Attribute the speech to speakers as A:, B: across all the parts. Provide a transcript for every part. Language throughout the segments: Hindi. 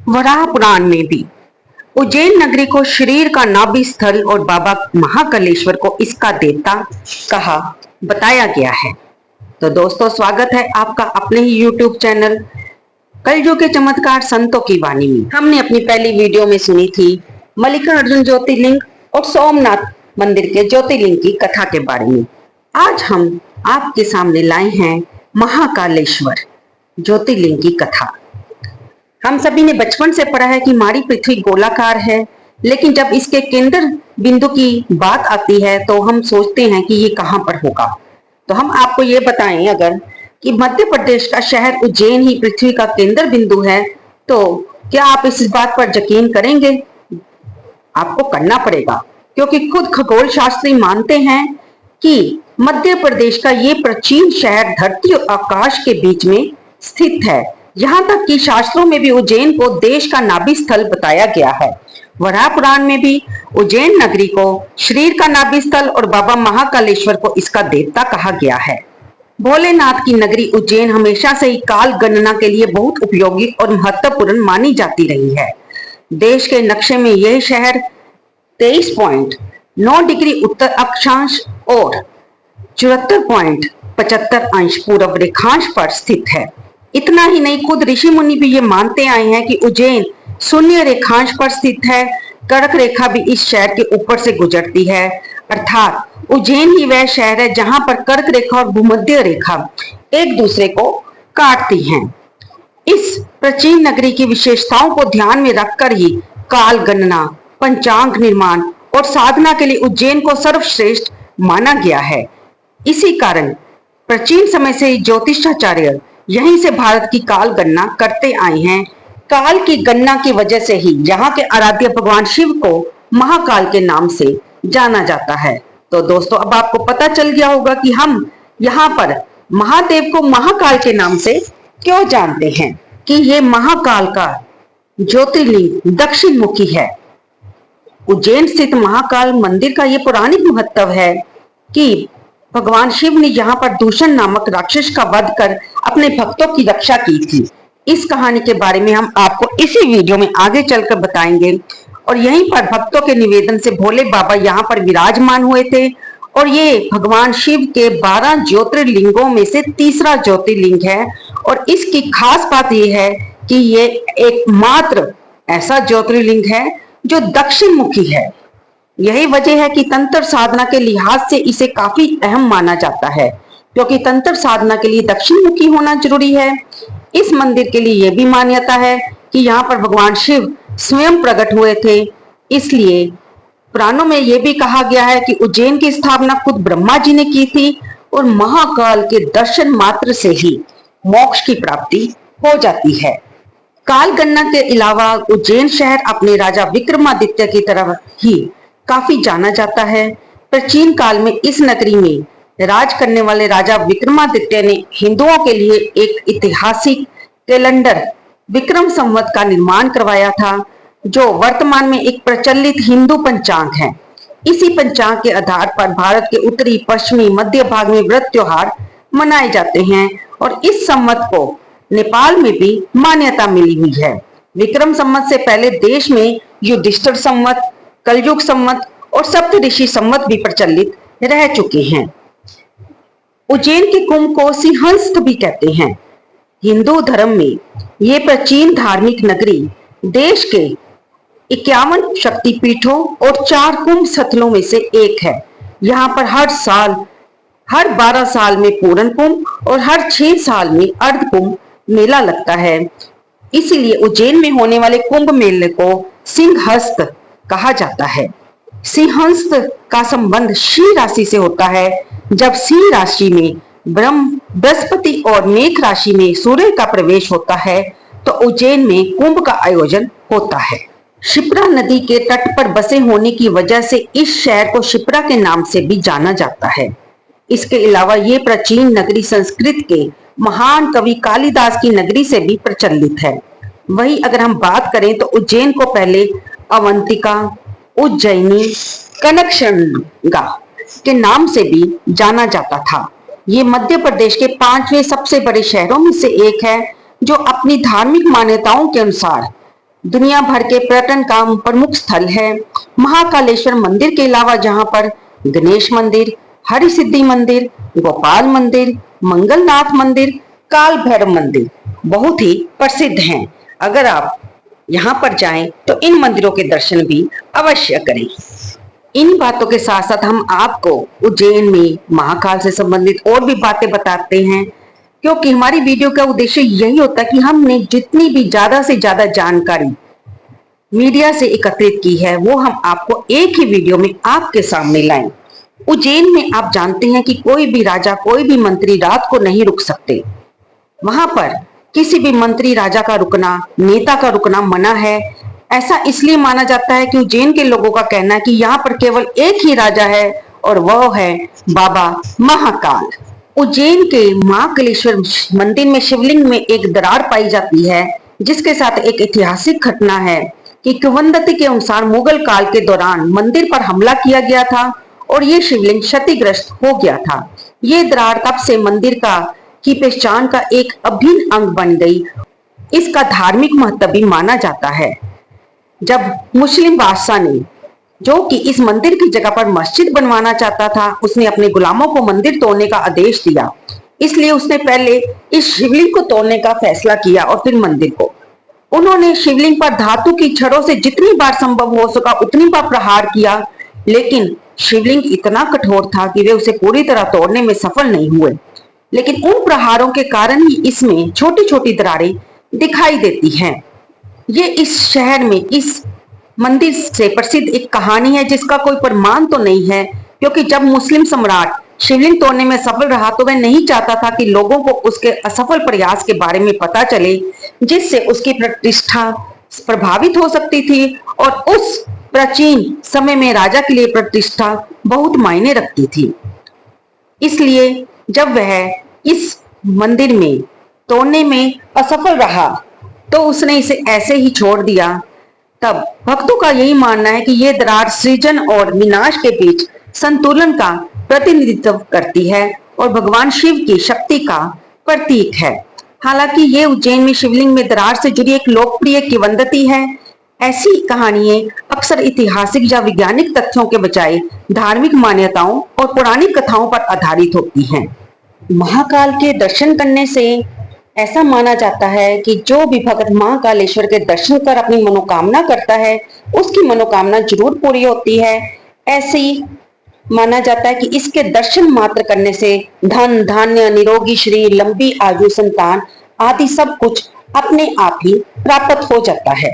A: वराह पुराण में भी उज्जैन नगरी को शरीर का नाभि स्थल और बाबा महाकालेश्वर को इसका देवता कहा बताया गया है। तो दोस्तों, स्वागत है आपका अपने ही YouTube चैनल कलयुग के चमत्कार संतों की वाणी में। हमने अपनी पहली वीडियो में सुनी थी मल्लिकार्जुन ज्योतिर्लिंग और सोमनाथ मंदिर के ज्योतिर्लिंग की कथा के बारे में। आज हम आपके सामने लाए हैं महाकालेश्वर ज्योतिर्लिंग की कथा। हम सभी ने बचपन से पढ़ा है कि हमारी पृथ्वी गोलाकार है, लेकिन जब इसके केंद्र बिंदु की बात आती है तो हम सोचते हैं कि ये कहाँ पर होगा। तो हम आपको ये बताएं अगर कि मध्य प्रदेश का शहर उज्जैन ही पृथ्वी का केंद्र बिंदु है, तो क्या आप इस बात पर यकीन करेंगे? आपको करना पड़ेगा, क्योंकि खुद खगोल शास्त्री मानते हैं कि मध्य प्रदेश का ये प्राचीन शहर धरती और आकाश के बीच में स्थित है। यहाँ तक कि शास्त्रों में भी उज्जैन को देश का नाभि स्थल बताया गया है। वराह पुराण में भी उज्जैन नगरी को शरीर का नाभि स्थल और बाबा महाकालेश्वर को इसका देवता कहा गया है। भोलेनाथ की नगरी उज्जैन हमेशा से ही काल गणना के लिए बहुत उपयोगी और महत्वपूर्ण मानी जाती रही है। देश के नक्शे में यह शहर 23.9 डिग्री उत्तर अक्षांश और 74.75 अंश पूर्व रेखांश पर स्थित है। इतना ही नहीं, खुद ऋषि मुनि भी ये मानते आए हैं कि उज्जैन शून्य रेखांश पर स्थित है। कर्क रेखा भी इस शहर के ऊपर से गुजरती है, अर्थात उज्जैन ही वह शहर है जहां पर कर्क रेखा और भूमध्य रेखा एक दूसरे को काटती हैं। इस प्राचीन नगरी की विशेषताओं को ध्यान में रखकर ही काल गणना, पंचांग निर्माण और साधना के लिए उज्जैन को सर्वश्रेष्ठ माना गया है। इसी कारण प्राचीन समय से ही ज्योतिषाचार्य यहीं से भारत की काल गणना करते आए हैं। काल की गणना की वजह से ही यहाँ के आराध्य भगवान शिव को महाकाल के नाम से जाना जाता है। तो दोस्तों, अब आपको पता चल गया होगा कि हम यहाँ पर महादेव को महाकाल के नाम से क्यों जानते हैं, कि ये महाकाल का ज्योतिर्लिंग दक्षिण मुखी है। उज्जैन स्थित महाकाल मंदिर का ये पौराणिक महत्व है कि भगवान शिव ने यहाँ पर दूषण नामक राक्षस का वध कर अपने भक्तों की रक्षा की थी। इस कहानी के बारे में हम आपको इसी वीडियो में आगे चलकर बताएंगे। और यहीं पर भक्तों के निवेदन से भोले बाबा यहाँ पर विराजमान हुए थे और ये भगवान शिव के 12 ज्योतिर्लिंगों में से तीसरा ज्योतिर्लिंग है। और इसकी खास बात यह है कि ये एकमात्र ऐसा ज्योतिर्लिंग है जो दक्षिण मुखी है। यही वजह है कि तंत्र साधना के लिहाज से इसे काफी अहम माना जाता है, क्योंकि तंत्र साधना के लिए दक्षिण मुखी होना जरूरी है। इस मंदिर के लिए यह भी मान्यता है कि यहाँ पर भगवान शिव स्वयं प्रकट हुए थे। इसलिए पुराणों में यह भी कहा गया है कि उज्जैन की स्थापना खुद ब्रह्मा जी ने की थी और महाकाल के दर्शन मात्र से ही मोक्ष की प्राप्ति हो जाती है। काल गणना के अलावा उज्जैन शहर अपने राजा विक्रमादित्य की तरफ ही काफी जाना जाता है। प्राचीन काल में इस नगरी में राज करने वाले राजा विक्रमादित्य ने हिंदुओं के लिए एक ऐतिहासिक कैलेंडर विक्रम संवत का निर्माण करवाया था, जो वर्तमान में एक प्रचलित हिंदू पंचांग है। इसी पंचांग के आधार पर भारत के उत्तरी, पश्चिमी, मध्य भाग में व्रत त्योहार मनाए जाते हैं और इस संवत को नेपाल में भी मान्यता मिली हुई है। विक्रम संवत से पहले देश में युधिष्ठिर संवत, कलयुग संवत और सप्तऋषि संवत भी प्रचलित रह चुके हैं। उज्जैन के कुंभ को सिंहस्थ भी कहते हैं। हिंदू धर्म में ये प्राचीन धार्मिक नगरी देश के 51 शक्तिपीठों और 4 कुंभ स्थलों में से एक है। यहाँ पर हर 12 साल में पूर्ण कुंभ और हर 6 साल में अर्ध कुंभ मेला लगता है। इसीलिए उज्जैन में होने वाले कुंभ मेले को सिंहस्थ कहा जाता है। सिंहस्थ का संबंध सिंह राशि से होता है। जब सिंह राशि में बृहस्पति और मेष राशि में सूर्य का प्रवेश होता है तो उज्जैन में कुंभ का आयोजन होता है। शिप्रा नदी के तट पर बसे होने की वजह से इस शहर को शिप्रा के नाम से भी जाना जाता है। इसके अलावा ये प्राचीन नगरी संस्कृत के महान कवि कालिदास की नगरी से भी प्रचलित है। वही अगर हम बात करें तो उज्जैन को पहले अवंतिका, उज्जैनी, कनकशृंगा के नाम से भी जाना जाता था। ये मध्य प्रदेश के 5वें सबसे बड़े शहरों में से एक है, जो अपनी धार्मिक मान्यताओं के अनुसार दुनिया भर के पर्यटन का प्रमुख स्थल है। महाकालेश्वर मंदिर के अलावा जहां पर गणेश मंदिर, हरिसिद्धि मंदिर, गोपाल मंदिर, मंगलनाथ मंदिर, काल भैरव मंदिर बहुत ही प्रसिद्ध हैं। अगर आप यहाँ पर जाएं तो इन मंदिरों के दर्शन भी अवश्य करें। इन बातों के साथ साथ हम आपको उज्जैन में महाकाल से संबंधित और भी बातें बताते हैं, क्योंकि हमारी वीडियो का उद्देश्य यही होता है कि हमने जितनी भी ज्यादा से ज्यादा जानकारी मीडिया से एकत्रित की है वो हम आपको एक ही वीडियो में आपके सामने लाएं। उज्जैन में आप जानते हैं कि कोई भी राजा, कोई भी मंत्री रात को नहीं रुक सकते। वहां पर किसी भी मंत्री राजा का रुकना, नेता का रुकना मना है। ऐसा इसलिए माना जाता है कि उज्जैन के लोगों का कहना है कि यहाँ पर केवल एक ही राजा है और वह है बाबा महाकाल। उज्जैन के महाकालेश्वर मंदिर में शिवलिंग में एक दरार पाई जाती है, जिसके साथ एक ऐतिहासिक घटना है कि किंवदंती के अनुसार मुगल काल के दौरान मंदिर पर हमला किया गया था और ये शिवलिंग क्षतिग्रस्त हो गया था। ये दरार तब से मंदिर का की पहचान का एक अभिन्न अंग बन गई। इसका धार्मिक महत्व भी माना जाता है। जब मुस्लिम बादशाह ने, जो कि इस मंदिर की जगह पर मस्जिद बनवाना चाहता था, उसने अपने गुलामों को मंदिर तोड़ने का आदेश दिया। इसलिए उसने पहले इस शिवलिंग को तोड़ने का फैसला किया और फिर मंदिर को। उन्होंने शिवलिंग पर धातु की छड़ों से जितनी बार संभव हो सका उतनी बार प्रहार किया, लेकिन शिवलिंग इतना कठोर था कि वे उसे पूरी तरह तोड़ने में सफल नहीं हुए। लेकिन उन प्रहारों के कारण ही इसमें छोटी छोटी दरारें दिखाई देती हैं। ये इस शहर में इस मंदिर से प्रसिद्ध एक कहानी है, जिसका कोई प्रमाण तो नहीं है, क्योंकि जब मुस्लिम सम्राट शिवलिंग तोड़ने में सफल रहा तो वह नहीं चाहता था कि लोगों को उसके असफल प्रयास के बारे में पता चले, जिससे उसकी प्रतिष्ठा प्रभावित हो सकती थी। और उस प्राचीन समय में राजा के लिए प्रतिष्ठा बहुत मायने रखती थी। इसलिए जब वह इस मंदिर में तोड़ने में असफल रहा तो उसने इसे ऐसे ही छोड़ दिया। तब भक्तों का यही मानना है कि यह दरार सृजन और विनाश के बीच संतुलन का प्रतिनिधित्व करती है और भगवान शिव की शक्ति का प्रतीक है। हालांकि ये उज्जैन में शिवलिंग में दरार से जुड़ी एक लोकप्रिय किंवदंती है। ऐसी कहानियां अक्सर ऐतिहासिक या वैज्ञानिक तथ्यों के बजाय धार्मिक मान्यताओं और पौराणिक कथाओं पर आधारित होती हैं। महाकाल के दर्शन करने से ऐसा माना जाता है कि जो भी भक्त महाकालेश्वर के दर्शन कर अपनी मनोकामना करता है, उसकी मनोकामना जरूर पूरी होती है। ऐसे ही माना जाता है कि इसके दर्शन मात्र करने से धन धान्य, निरोगी शरीर, लंबी आयु, संतान आदि सब कुछ अपने आप ही प्राप्त हो जाता है।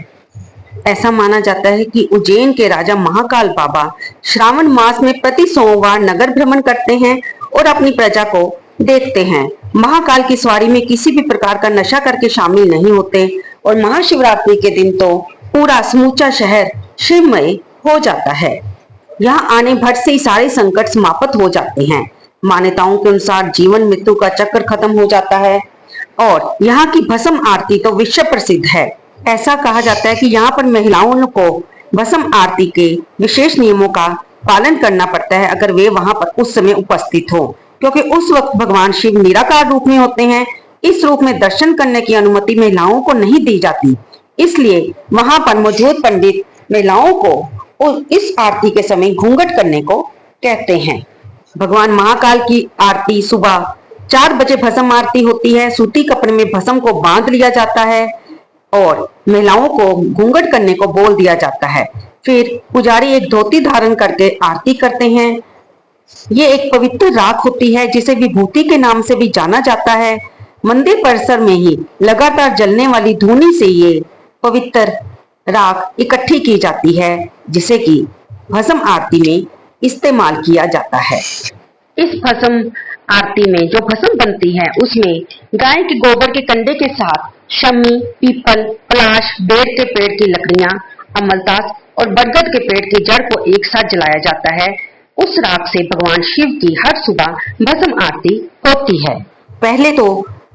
A: ऐसा माना जाता है कि उज्जैन के राजा महाकाल बाबा श्रावण मास में प्रति सोमवार नगर भ्रमण करते हैं और अपनी प्रजा को देखते हैं। महाकाल की सवारी में किसी भी प्रकार का नशा करके शामिल नहीं होते और महाशिवरात्रि के दिन तो पूरा समूचा शहर शिवमय हो जाता है। यहाँ आने भर से ही सारे संकट समाप्त हो जाते हैं। मान्यताओं के अनुसार जीवन मृत्यु का चक्र खत्म हो जाता है और यहाँ की भस्म आरती तो विश्व प्रसिद्ध है। ऐसा कहा जाता है कि यहाँ पर महिलाओं को भस्म आरती के विशेष नियमों का पालन करना पड़ता है अगर वे वहां पर उस समय उपस्थित हो, क्योंकि उस वक्त भगवान शिव निराकार रूप में होते हैं। इस रूप में दर्शन करने की अनुमति महिलाओं को नहीं दी जाती, इसलिए वहां पर मौजूद पंडित महिलाओं को इस आरती के समय घूंघट करने को कहते हैं। भगवान महाकाल की आरती सुबह 4 बजे भस्म आरती होती है। सूती कपड़े में भस्म को बांध लिया जाता है और महिलाओं को घूंघट करने को बोल दिया जाता है। फिर पुजारी एक धोती धारण करके आरती करते हैं। ये एक पवित्र राख होती है जिसे विभूति के नाम से भी जाना जाता है। मंदिर परिसर में ही लगातार जलने वाली धूनी से ये पवित्र राख इकट्ठी की जाती है, जिसे कि भस्म आरती में इस्तेमाल किया जाता है। इस भस्म आरती में जो भस्म बनती है उसमें गाय के गोबर के कंडे के साथ शमी, पीपल, पलाश, बेर के पेड़ की लकड़ियां, अमलतास और बरगद के पेड़ की जड़ को एक साथ जलाया जाता है। उस राख से भगवान शिव की हर सुबह भस्म आरती होती है। पहले तो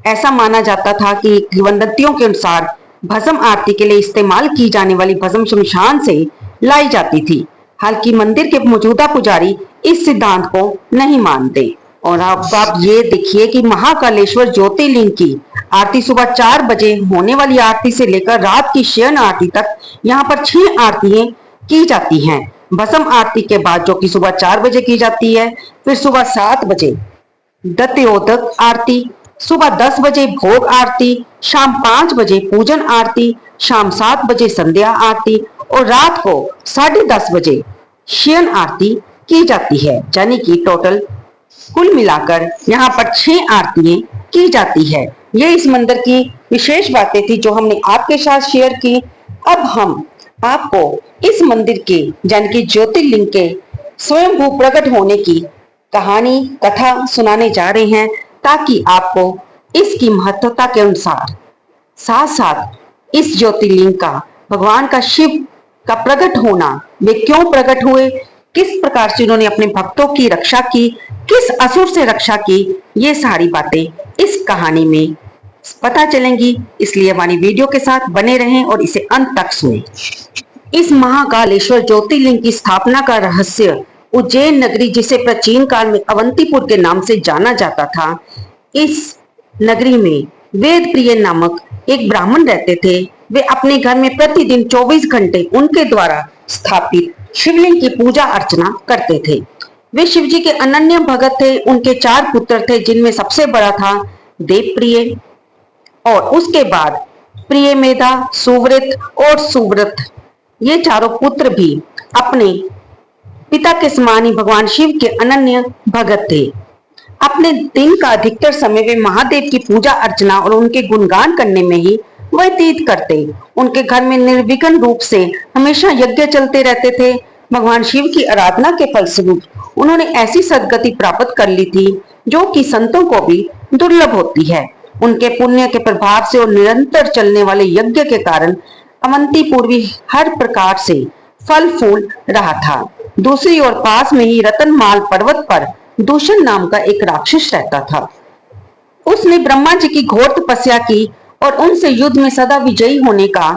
A: ऐसा माना जाता था कि किंवदंतियों के अनुसार भस्म आरती के लिए इस्तेमाल की जाने वाली भस्म शमशान से लाई जाती थी। हालांकि मंदिर के मौजूदा पुजारी इस सिद्धांत को नहीं मानते और अब आप ये देखिए कि महाकालेश्वर ज्योतिर्लिंग की आरती सुबह 4 बजे होने वाली आरती से लेकर रात की शयन आरती तक यहाँ पर 6 आरतियां की जाती हैं। भस्म आरती के बाद जो कि सुबह 4 बजे की जाती है, फिर सुबह 7 बजे दत्योदक आरती, सुबह 10 बजे भोग आरती, शाम 5 बजे पूजन आरती, शाम 7 बजे संध्या आरती और रात को 10:30 बजे शयन आरती की जाती है। यानी कि टोटल कुल मिलाकर यहाँ पर 6 आरतियां की जाती है। ये इस मंदिर की विशेष बातें थी जो हमने आपके साथ शेयर की। अब हम आपको इस मंदिर के यानी कि ज्योतिर्लिंग के स्वयंभू प्रकट होने की कहानी कथा सुनाने जा रहे हैं, ताकि आपको इसकी महत्वता के अनुसार साथ साथ इस ज्योतिर्लिंग का भगवान का शिव का प्रकट होना, वे क्यों प्रकट हुए, किस प्रकार से उन्होंने अपने भक्तों की रक्षा की, किस असुर से रक्षा की, ये सारी बातें इस कहानी में पता चलेंगी। इसलिए हमारी वीडियो के साथ बने रहें और इसे अंत तक सुनें। इस महाकालेश्वर ज्योतिर्लिंग की स्थापना का रहस्य उज्जैन नगरी, जिसे प्राचीन काल में अवंतीपुर के नाम से जाना जाता था, इस नगरी में वेद प्रिय नामक एक ब्राह्मण रहते थे। वे अपने घर में प्रतिदिन 24 घंटे उनके द्वारा स्थापित शिवलिंग की पूजा अर्चना करते थे। वे शिव जी के अनन्य भगत थे। उनके 4 पुत्र थे, जिनमें सबसे बड़ा था देवप्रिय और उसके बाद प्रिय मेधा, सुव्रत और सुव्रत। ये चारों पुत्र भी अपने पिता के समान ही भगवान शिव के अनन्य भगत थे। अपने दिन का अधिकतर समय वे महादेव की पूजा अर्चना और उनके गुणगान करने में ही व्यतीत करते। उनके घर में निर्विघ्न रूप से हमेशा यज्ञ चलते रहते थे। भगवान शिव की आराधना के फलस्वरूप उन्होंने ऐसी सद्गति प्राप्त कर ली थी जो कि संतों को भी दुर्लभ होती है। उनके पुण्य के प्रभाव से और निरंतर चलने वाले यज्ञ के कारण अवंतीपुर भी हर प्रकार से फल फूल रहा था। दूसरी ओर पास में ही रतनमाल पर्वत पर दूषण नाम का एक राक्षस रहता था। उसने ब्रह्मा जी की घोर तपस्या की और उनसे युद्ध में सदा विजयी होने का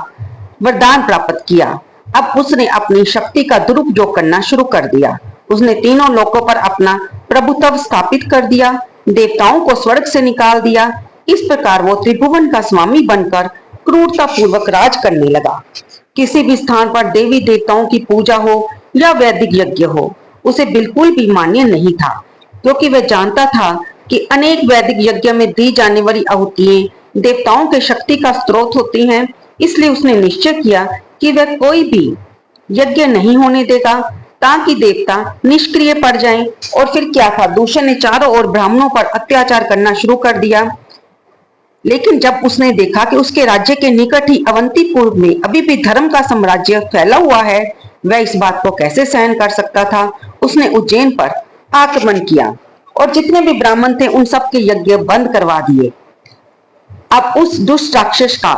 A: वरदान प्राप्त किया। अब उसने अपनी शक्ति का दुरुपयोग करना शुरू कर दिया। उसने तीनों लोकों पर अपना प्रभुत्व स्थापित कर दिया, देवताओं को स्वर्ग से निकाल दिया। इस प्रकार वो त्रिभुवन का स्वामी बनकर क्रूरता पूर्वक राज करने लगा। किसी भी स्थान पर देवी देवताओं की पूजा हो या वैदिक यज्ञ हो, उसे बिल्कुल भी मान्य नहीं था, क्योंकि वह जानता था कि अनेक वैदिक यज्ञ में दी जाने वाली आहुतियां देवताओं के शक्ति का स्रोत होती हैं। इसलिए उसने निश्चय किया कि वह कोई भी यज्ञ नहीं होने देगा ताकि देवता निष्क्रिय पड़ जाएं। और फिर क्या था, दूषण ने चारों ओर ब्राह्मणों पर अत्याचार करना शुरू कर दिया। लेकिन जब उसने देखा कि उसके राज्य के निकट ही अवंतीपुर में अभी भी धर्म का साम्राज्य फैला हुआ है, वह इस बात को कैसे सहन कर सकता था। उसने उज्जैन पर आक्रमण किया और जितने भी ब्राह्मण थे उन सब के यज्ञ बंद करवा दिए। अब उस दुष्ट राक्षस का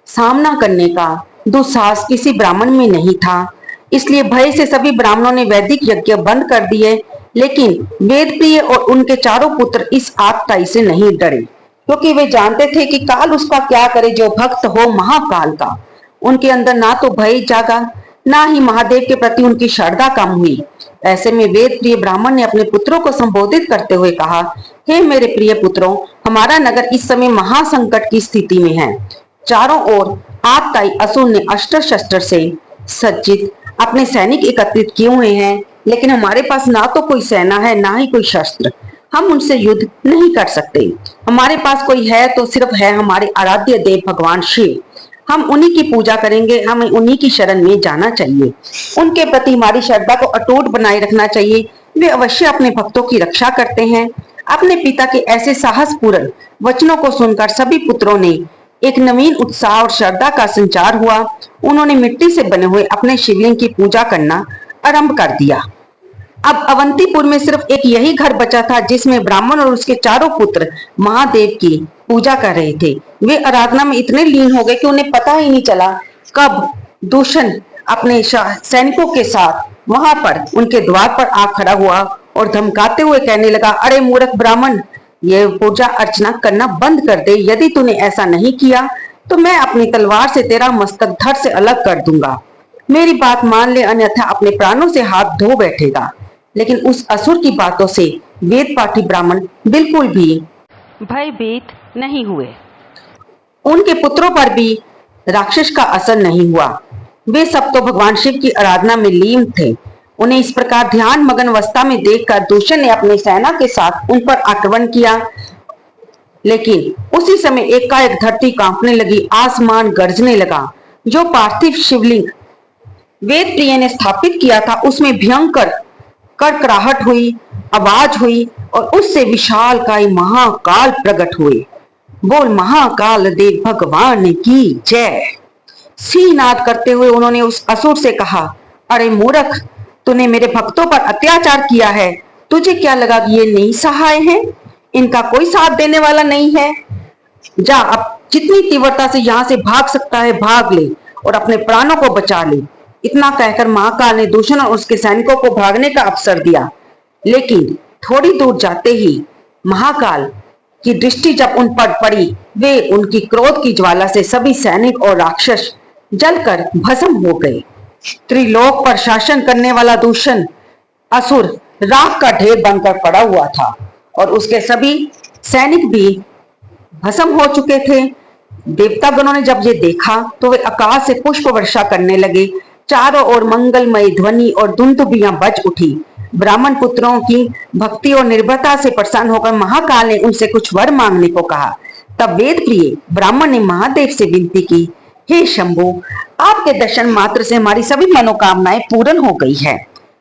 A: सामना करने का दुस्साहस किसी ब्राह्मण में नहीं था। इसलिए भय से सभी ब्राह्मणों ने वैदिक यज्ञ बंद कर दिए। लेकिन वेदप्रिय और उनके चारों पुत्र इस आपदाई से नहीं डरे, क्योंकि वे जानते थे कि काल उसका क्या करे जो भक्त हो महाकाल का। उनके अंदर ना तो भय जागा, ना ही महादेव के प्रति उनकी श्रद्धा कम हुई। ऐसे में वेद प्रिय ब्राह्मण ने अपने पुत्रों को संबोधित करते हुए कहा, हे मेरे प्रिय पुत्रों, हमारा नगर इस समय महासंकट की स्थिति में है। चारों ओर आपदाई असुर ने अस्त्र शस्त्र से सज्जित अपने सैनिक एकत्रित किए हुए हैं, लेकिन हमारे पास ना तो कोई सेना है, ना ही कोई शस्त्र। हम उनसे युद्ध नहीं कर सकते। हमारे पास कोई है तो सिर्फ है हमारे आराध्य देव भगवान शिव। हम उन्हीं की पूजा करेंगे, हमें उन्हीं की शरण में जाना चाहिए। उनके प्रति हमारी श्रद्धा को अटूट बनाए रखना चाहिए। वे अवश्य अपने भक्तों की रक्षा करते हैं। अपने पिता के ऐसे साहसपूर्ण वचनों को सुनकर सभी पुत्रों ने एक नवीन उत्साह और श्रद्धा का संचार हुआ। उन्होंने मिट्टी से बने हुए अपने शिवलिंग की पूजा करना आरंभ कर दिया। अब अवंतीपुर में सिर्फ एक यही घर बचा था जिसमें ब्राह्मण और उसके चारों पुत्र महादेव की पूजा कर रहे थे। वे आराधना में इतने लीन हो गए कि उन्हें पता ही नहीं चला कब दूषण अपने सैनिकों के साथ वहां पर उनके द्वार पर आ खड़ा हुआ और धमकाते हुए कहने लगा, अरे मूर्ख ब्राह्मण, ये पूजा अर्चना करना बंद कर दे। यदि तूने ऐसा नहीं किया तो मैं अपनी तलवार से तेरा मस्तक धड़ से अलग कर दूंगा। मेरी बात मान ले, अन्यथा अपने प्राणों से हाथ धो बैठेगा। लेकिन उस असुर की बातों से वेद पाठी ब्राह्मण बिल्कुल भी भयभीत नहीं हुए। उनके पुत्रों पर भी राक्षस का असर नहीं हुआ। वे सब तो भगवान शिव की आराधना में लीन थे। उन्हें इस प्रकार ध्यान मगन अवस्था में देखकर दूषण ने अपनी सेना के साथ उन पर आक्रमण किया। लेकिन उसी समय एकाएक धरती कांपने लगी, आसमान गरजने लगा। जो पार्थिव शिवलिंग वेद प्रिय ने स्थापित किया था उसमें भयंकर कड़कड़ाहट हुई, आवाज हुई और उससे विशालकाय महाकाल प्रकट हुए। बोल महाकाल देव भगवान की जय। सिंहनाद करते हुए उन्होंने उस असुर से कहा, अरे मूर्ख, तूने मेरे भक्तों पर अत्याचार किया है। तुझे क्या लगा कि ये नहीं सहाय हैं? इनका कोई साथ देने वाला नहीं है। जा, अब जितनी तीव्रता से यहाँ से भाग सकता है भाग ले और अपने प्राणों को बचा ले। इतना कहकर महाकाल ने दूषण और उसके सैनिकों को भागने का अवसर दिया। लेकिन थोड़ी दूर जाते ही महाकाल की दृष्टि जब उन पर पड़ी, वे उनकी क्रोध की ज्वाला से सभी सैनिक और राक्षस जलकर भस्म हो गए। त्रिलोक पर शासन करने वाला दूषण असुर राख का ढेर बनकर पड़ा हुआ था और उसके सभी सैनिक भी भस्म हो चुके थे। देवतागणों ने जब ये देखा तो वे आकाश से पुष्प वर्षा करने लगे। चारों ओर मंगलमय ध्वनि और धुंधुबियां बज उठी। ब्राह्मण पुत्रों की भक्ति और निर्भरता से प्रसन्न होकर महाकाल ने उनसे कुछ वर मांगने को कहा। तब वेद प्रिय ब्राह्मण ने महादेव से विनती की, हे शंभु, आपके दर्शन मात्र से हमारी सभी मनोकामनाएं पूर्ण हो गई है।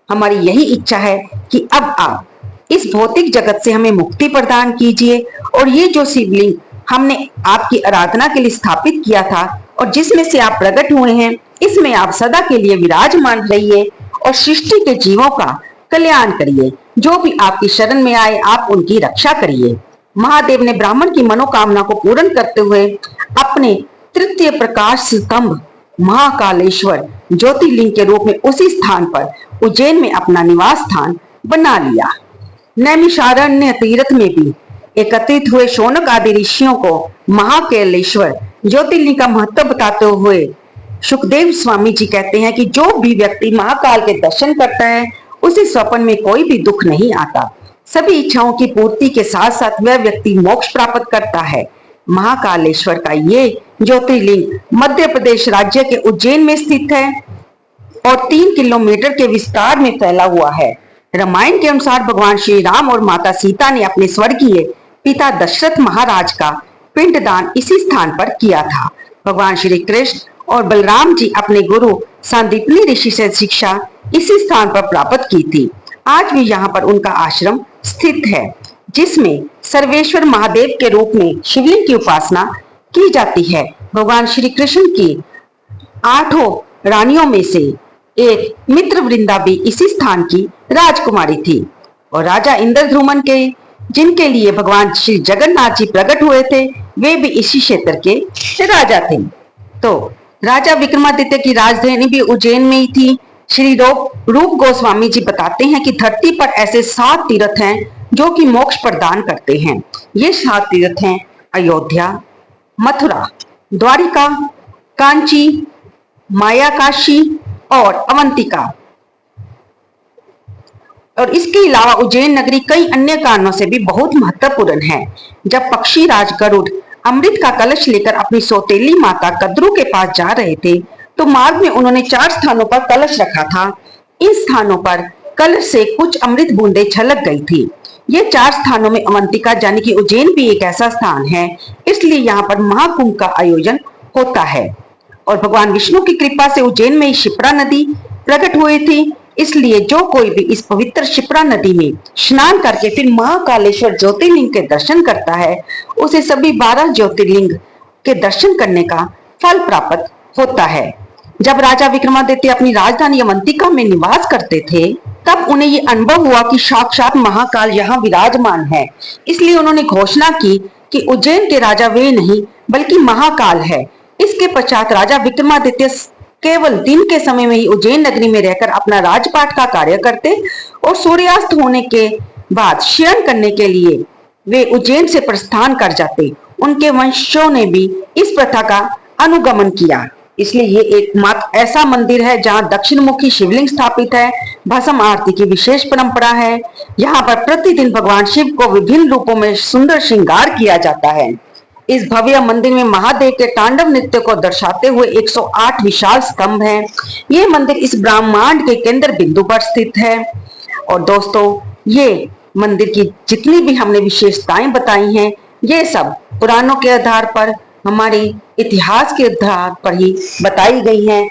A: हमारी यही इच्छा है कि अब आप इस भौतिक जगत से हमें मुक्ति प्रदान कीजिए और ये जो शिवलिंग हमने आपकी आराधना के लिए स्थापित किया था और जिसमें से आप प्रकट हुए हैं, इसमें आप सदा के लिए विराजमान रहिए और सृष्टि के जीवों का कल्याण करिए। जो भी आपकी शरण में आए आप उनकी रक्षा करिए। महादेव ने ब्राह्मण की मनोकामना को पूर्ण करते हुए अपने तृतीय प्रकाश स्तंभ महाकालेश्वर ज्योतिर्लिंग के रूप में उसी स्थान पर उज्जैन में अपना निवास स्थान बना लिया। नैमिषारण्य तीर्थ में भी एकत्रित हुए शौनक आदि ऋषियों को महाकालेश्वर ज्योतिर्लिंग का महत्व बताते हुए सुखदेव स्वामी जी कहते हैं कि जो भी व्यक्ति महाकाल के दर्शन करता है उसे स्वप्न में कोई भी दुख नहीं आता। सभी इच्छाओं की पूर्ति के साथ साथ वह व्यक्ति मोक्ष प्राप्त करता है। महाकालेश्वर का ये ज्योतिर्लिंग मध्य प्रदेश राज्य के उज्जैन में स्थित है और 3 किलोमीटर के विस्तार में फैला हुआ है। रामायण के अनुसार भगवान श्री राम और माता सीता ने अपने स्वर्गीय पिता दशरथ महाराज का पिंडदान इसी स्थान पर किया था। भगवान श्री कृष्ण और बलराम जी अपने गुरु सांदीपनी ऋषि से शिक्षा इसी स्थान पर प्राप्त की थी। आज भी यहाँ पर उनका आश्रम स्थित है, जिसमें सर्वेश्वर महादेव के रूप में शिवलिंग की उपासना की जाती है। भगवान श्री कृष्ण की 8 रानियों में से एक मित्र वृंदा भी इसी स्थान की राजकुमारी थी और राजा इंद्रद्युम्न के जिनके लिए भगवान श्री जगन्नाथ जी प्रकट हुए थे, वे भी इसी क्षेत्र के राजा थे। तो राजा विक्रमादित्य की राजधानी भी उज्जैन में ही थी। श्री रूप गोस्वामी जी बताते हैं कि धरती पर ऐसे 7 तीर्थ हैं जो कि मोक्ष प्रदान करते हैं। ये 7 तीर्थ हैं अयोध्या, मथुरा, द्वारिका, कांची, मायाकाशी और अवंतिका। और इसके अलावा उज्जैन नगरी कई अन्य कारणों से भी बहुत महत्वपूर्ण है। जब पक्षी राज गरुड़ अमृत का कलश लेकर अपनी सौतेली माता कद्रू के पास जा रहे थे तो मार्ग में उन्होंने 4 स्थानों पर कलश रखा था। इन स्थानों पर कलश से कुछ अमृत बूंदें छलक गई थी। ये 4 स्थानों में अवंतिका यानी कि उज्जैन भी एक ऐसा स्थान है, इसलिए यहाँ पर महाकुंभ का आयोजन होता है। और भगवान विष्णु की कृपा से उज्जैन में शिप्रा नदी प्रकट हुई थी, इसलिए जो कोई भी इस पवित्र शिप्रा नदी में स्नान करके फिर महाकालेश्वर ज्योतिर्लिंग के दर्शन करता है, उसे सभी 12 ज्योतिर्लिंग के दर्शन करने का फल प्राप्त होता है। जब राजा विक्रमादित्य अपनी राजधानी अवंतिका में निवास करते थे, तब उन्हें ये अनुभव हुआ कि साक्षात महाकाल यहाँ विराजमान है। इसलिए उन्होंने घोषणा की कि उज्जैन के राजा वे नहीं बल्कि महाकाल है। इसके पश्चात राजा विक्रमादित्य केवल दिन के समय में ही उज्जैन नगरी में रहकर अपना राजपाट का कार्य करते और सूर्यास्त होने के बाद शयन करने के लिए वे उज्जैन से प्रस्थान कर जाते। उनके वंशजों ने भी इस प्रथा का अनुगमन किया। इसलिए ये एकमात्र ऐसा मंदिर है जहां दक्षिण मुखी शिवलिंग स्थापित है। भस्म आरती की विशेष परंपरा है। यहाँ पर प्रतिदिन भगवान शिव को विभिन्न रूपों में सुंदर श्रृंगार किया जाता है। इस भव्य मंदिर में महादेव के तांडव नृत्य को दर्शाते हुए 108 विशाल स्तंभ हैं। ये मंदिर इस ब्रह्मांड के केंद्र बिंदु पर स्थित है। और दोस्तों, ये मंदिर की जितनी भी हमने विशेषताएं बताई हैं, ये सब पुराणों के आधार पर, हमारे इतिहास के आधार पर ही बताई गई हैं।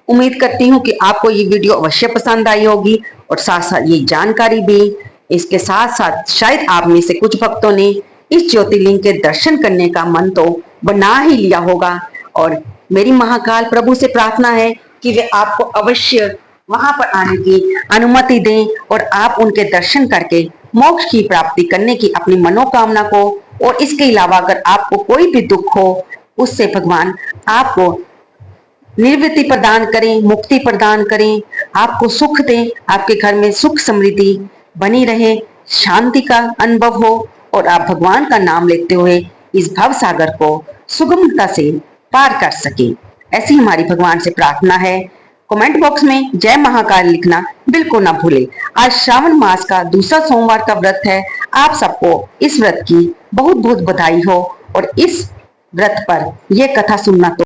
A: उम्मीद करती हूँ कि आपको ये वीडियो अवश्य पसंद आई होगी और साथ साथ ये जानकारी भी। इसके साथ साथ शायद आप में से कुछ भक्तों ने इस ज्योतिर्लिंग के दर्शन करने का मन तो बना ही लिया होगा। और मेरी महाकाल प्रभु से प्रार्थना है कि वे आपको अवश्य वहां पर आने की अनुमति दें और आप उनके दर्शन करके मोक्ष की प्राप्ति करने की अपनी मनोकामना को, और इसके अलावा अगर आपको कोई भी दुख हो, उससे भगवान आपको निर्वृत्ति प्रदान करें, मुक्ति प्रदान करें, आपको सुख दें, आपके घर में सुख समृद्धि बनी रहे, शांति का अनुभव हो और आप भगवान का नाम लेते हुए इस भव सागर को सुगमता से पार कर सके। ऐसी हमारी भगवान से प्रार्थना है। कमेंट बॉक्स में जय महाकाल लिखना बिल्कुल ना भूले। आज श्रावण मास का दूसरा सोमवार का व्रत है। आप सबको इस व्रत की बहुत बहुत बधाई हो और इस व्रत पर यह कथा सुनना तो